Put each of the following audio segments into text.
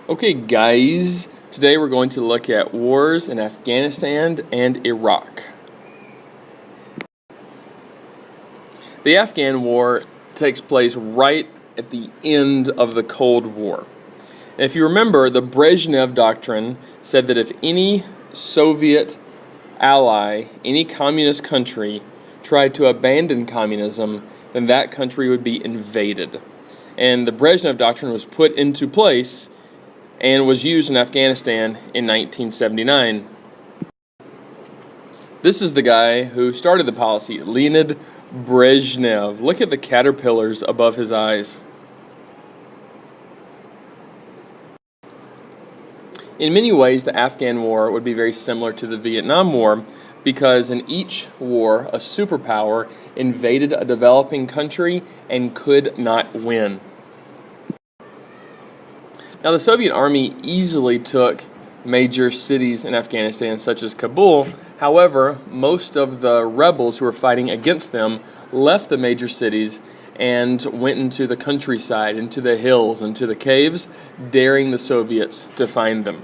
Okay, guys, today we're going to look at wars in Afghanistan and Iraq. The Afghan War takes place right at the end of the Cold War. And if you remember, the Brezhnev Doctrine said that if any Soviet ally, any communist country, tried to abandon communism, then that country would be invaded. And the Brezhnev Doctrine was put into place and was used in Afghanistan in 1979. This is the guy who started the policy, Leonid Brezhnev. Look at the caterpillars above his eyes. In many ways, the Afghan War would be very similar to the Vietnam War because in each war, a superpower invaded a developing country and could not win. Now, the Soviet army easily took major cities in Afghanistan, such as Kabul. However, most of the rebels who were fighting against them left the major cities and went into the countryside, into the hills, into the caves, daring the Soviets to find them.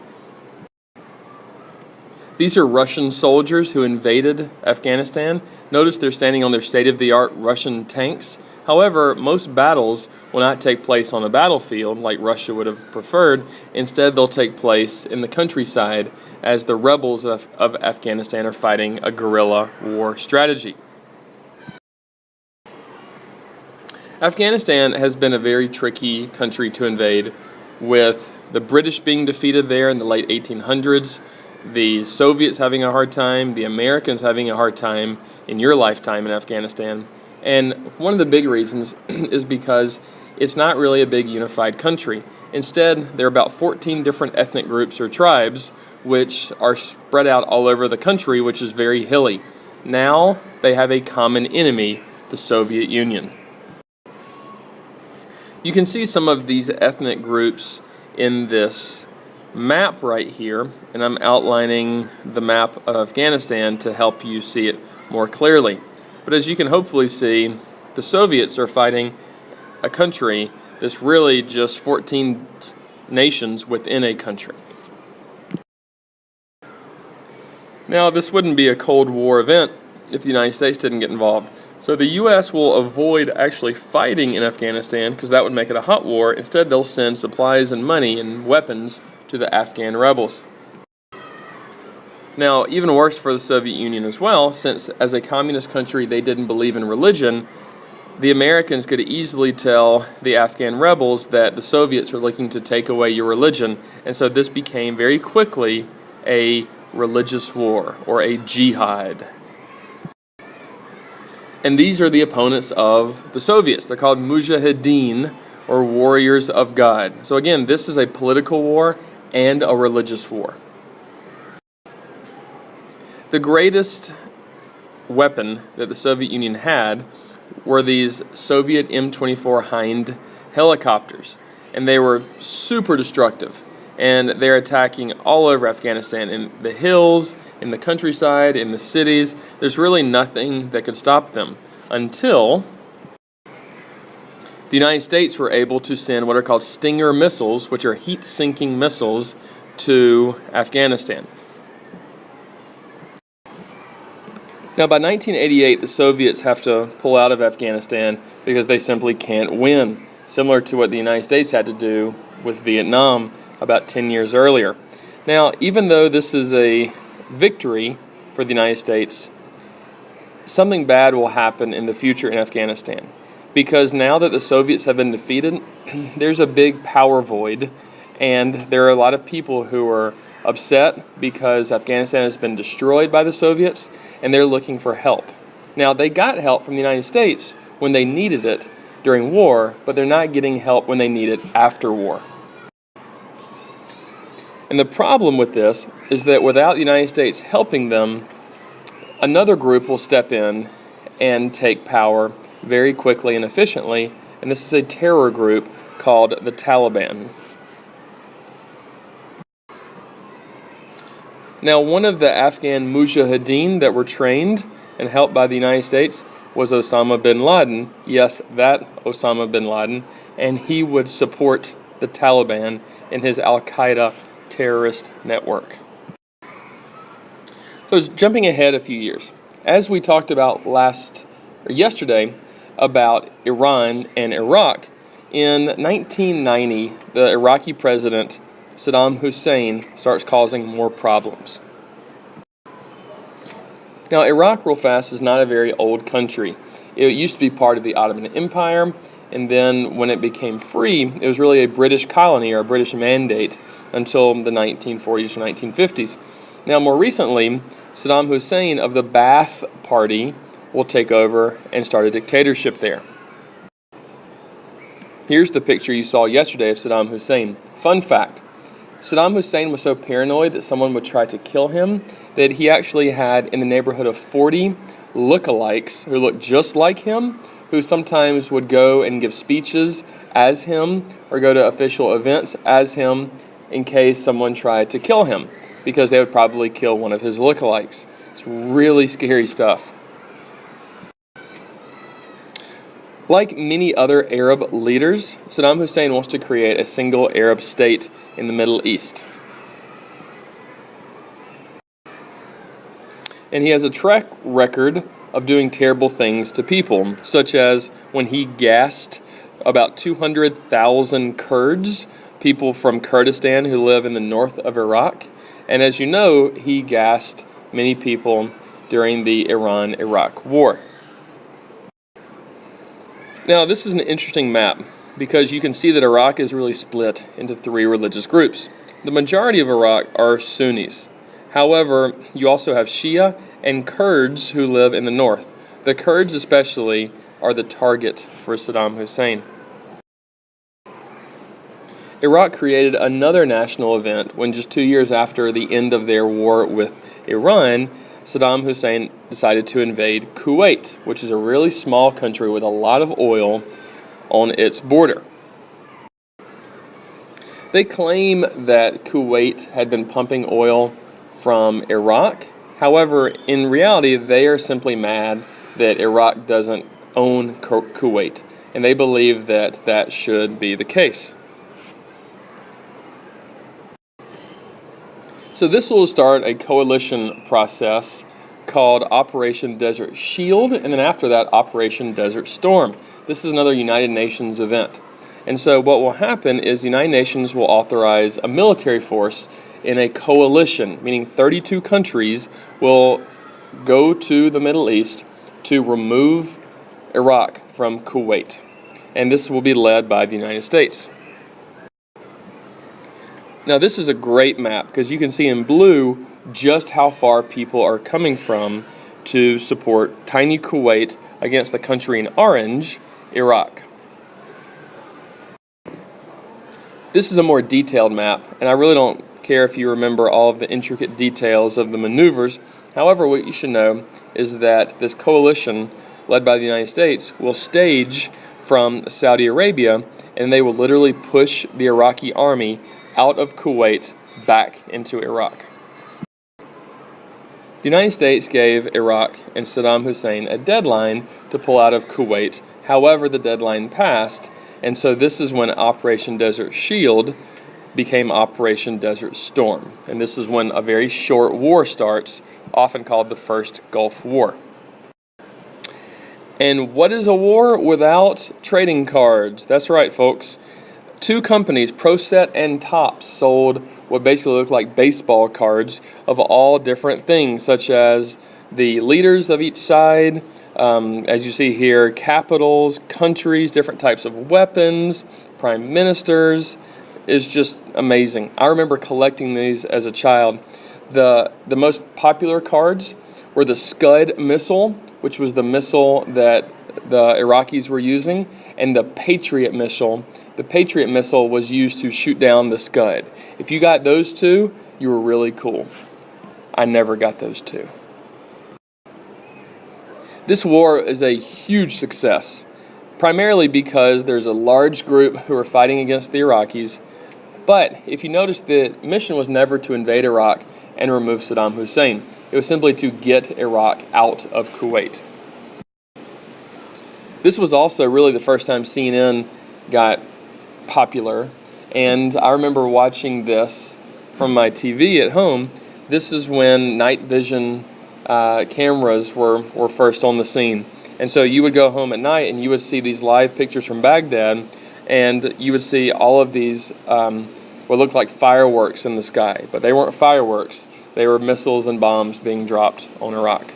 These are Russian soldiers who invaded Afghanistan. Notice they're standing on their state-of-the-art Russian tanks. However, most battles will not take place on a battlefield like Russia would have preferred. Instead, they'll take place in the countryside as the rebels of Afghanistan are fighting a guerrilla war strategy. Afghanistan has been a very tricky country to invade, with the British being defeated there in the late 1800s, the Soviets having a hard time, the Americans having a hard time in your lifetime in Afghanistan. And one of the big reasons is because it's not really a big unified country. Instead, there are about 14 different ethnic groups or tribes which are spread out all over the country, which is very hilly. Now they have a common enemy, the Soviet Union. You can see some of these ethnic groups in this map right here, and I'm outlining the map of Afghanistan to help you see it more clearly. But as you can hopefully see, the Soviets are fighting a country that's really just 14 nations within a country. Now, this wouldn't be a Cold War event if the United States didn't get involved. So the U.S. will avoid actually fighting in Afghanistan because that would make it a hot war. Instead, they'll send supplies and money and weapons to the Afghan rebels. Now, even worse for the Soviet Union as well, since as a communist country they didn't believe in religion, the Americans could easily tell the Afghan rebels that the Soviets are looking to take away your religion, and so this became very quickly a religious war, or a jihad. And these are the opponents of the Soviets. They're called mujahideen, or warriors of God. So again, this is a political war and a religious war. The greatest weapon that the Soviet Union had were these Soviet M24 Hind helicopters, and they were super destructive. And they're attacking all over Afghanistan, in the hills, in the countryside, in the cities. There's really nothing that could stop them until the United States were able to send what are called Stinger missiles, which are heat-sinking missiles, to Afghanistan. Now, by 1988, the Soviets have to pull out of Afghanistan because they simply can't win, similar to what the United States had to do with Vietnam about 10 years earlier. Now, even though this is a victory for the United States, something bad will happen in the future in Afghanistan. Because now that the Soviets have been defeated, there's a big power void, and there are a lot of people who are upset because Afghanistan has been destroyed by the Soviets, and they're looking for help. Now, they got help from the United States when they needed it during war, but they're not getting help when they need it after war. And the problem with this is that without the United States helping them, another group will step in and take power very quickly and efficiently, and this is a terror group called the Taliban. Now, one of the Afghan mujahideen that were trained and helped by the United States was Osama bin Laden. Yes, that Osama bin Laden. And he would support the Taliban and his Al-Qaeda terrorist network. So jumping ahead a few years, as we talked about yesterday about Iran and Iraq, in 1990, the Iraqi president Saddam Hussein starts causing more problems. Now, Iraq, real fast, is not a very old country. It used to be part of the Ottoman Empire, and then when it became free, it was really a British colony or a British mandate until the 1940s or 1950s. Now, more recently, Saddam Hussein of the Ba'ath Party will take over and start a dictatorship there. Here's the picture you saw yesterday of Saddam Hussein. Fun fact, Saddam Hussein was so paranoid that someone would try to kill him that he actually had in the neighborhood of 40 lookalikes who looked just like him, who sometimes would go and give speeches as him or go to official events as him in case someone tried to kill him, because they would probably kill one of his lookalikes. It's really scary stuff. Like many other Arab leaders, Saddam Hussein wants to create a single Arab state in the Middle East. And he has a track record of doing terrible things to people, such as when he gassed about 200,000 Kurds, people from Kurdistan who live in the north of Iraq. And as you know, he gassed many people during the Iran-Iraq war. Now, this is an interesting map because you can see that Iraq is really split into three religious groups. The majority of Iraq are Sunnis. However, you also have Shia and Kurds who live in the north. The Kurds especially are the target for Saddam Hussein. Iraq created another national event when just 2 years after the end of their war with Iran, Saddam Hussein decided to invade Kuwait, which is a really small country with a lot of oil on its border. They claim that Kuwait had been pumping oil from Iraq. However, in reality, they are simply mad that Iraq doesn't own Kuwait, and they believe that that should be the case. So this will start a coalition process called Operation Desert Shield, and then after that, Operation Desert Storm. This is another United Nations event. And so what will happen is the United Nations will authorize a military force in a coalition, meaning 32 countries will go to the Middle East to remove Iraq from Kuwait. And this will be led by the United States. Now, this is a great map because you can see in blue just how far people are coming from to support tiny Kuwait against the country in orange, Iraq. This is a more detailed map, and I really don't care if you remember all of the intricate details of the maneuvers. However, what you should know is that this coalition, led by the United States, will stage from Saudi Arabia, and they will literally push the Iraqi army out of Kuwait back into Iraq. The United States gave Iraq and Saddam Hussein a deadline to pull out of Kuwait. However, the deadline passed, and so this is when Operation Desert Shield became Operation Desert Storm. And this is when a very short war starts, often called the First Gulf War. And what is a war without trading cards? That's right, folks. Two companies, ProSet and Topps, sold what basically look like baseball cards of all different things, such as the leaders of each side, as you see here, capitals, countries, different types of weapons, prime ministers. Is just amazing. I remember collecting these as a child. The most popular cards were the Scud missile, which was the missile that the Iraqis were using, and the Patriot missile. The Patriot missile was used to shoot down the Scud. If you got those two, you were really cool. I never got those two. This war is a huge success, primarily because there's a large group who are fighting against the Iraqis. But if you notice, the mission was never to invade Iraq and remove Saddam Hussein. It was simply to get Iraq out of Kuwait. This was also really the first time CNN got popular, And I remember watching this from my TV at home. This is when night vision cameras were first on the scene. And so you would go home at night and you would see these live pictures from Baghdad, and you would see all of these what looked like fireworks in the sky. But they weren't fireworks. They were missiles and bombs being dropped on Iraq.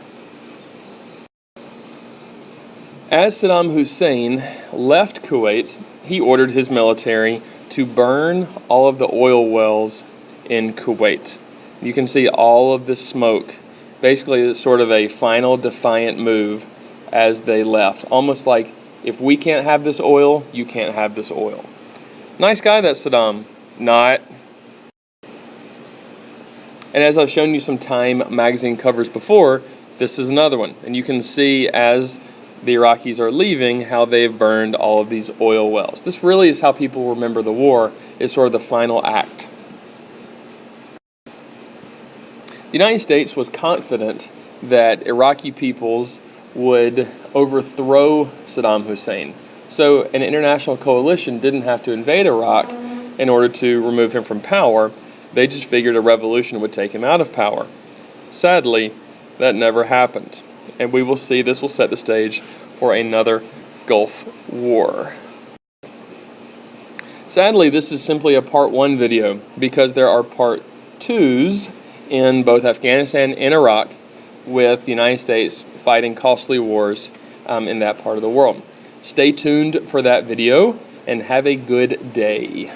As Saddam Hussein left Kuwait, he ordered his military to burn all of the oil wells in Kuwait. You can see all of the smoke. Basically, it's sort of a final defiant move as they left. Almost like, if we can't have this oil, you can't have this oil. Nice guy, that Saddam. Not. And as I've shown you some Time magazine covers before, this is another one. And you can see as the Iraqis are leaving how they've burned all of these oil wells. This really is how people remember the war, is sort of the final act. The United States was confident that Iraqi peoples would overthrow Saddam Hussein. So an international coalition didn't have to invade Iraq in order to remove him from power. They just figured a revolution would take him out of power. Sadly, that never happened. And we will see this will set the stage for another Gulf War. Sadly, this is simply a part 1 video because there are part 2s in both Afghanistan and Iraq, with the United States fighting costly wars in that part of the world. Stay tuned for that video and have a good day.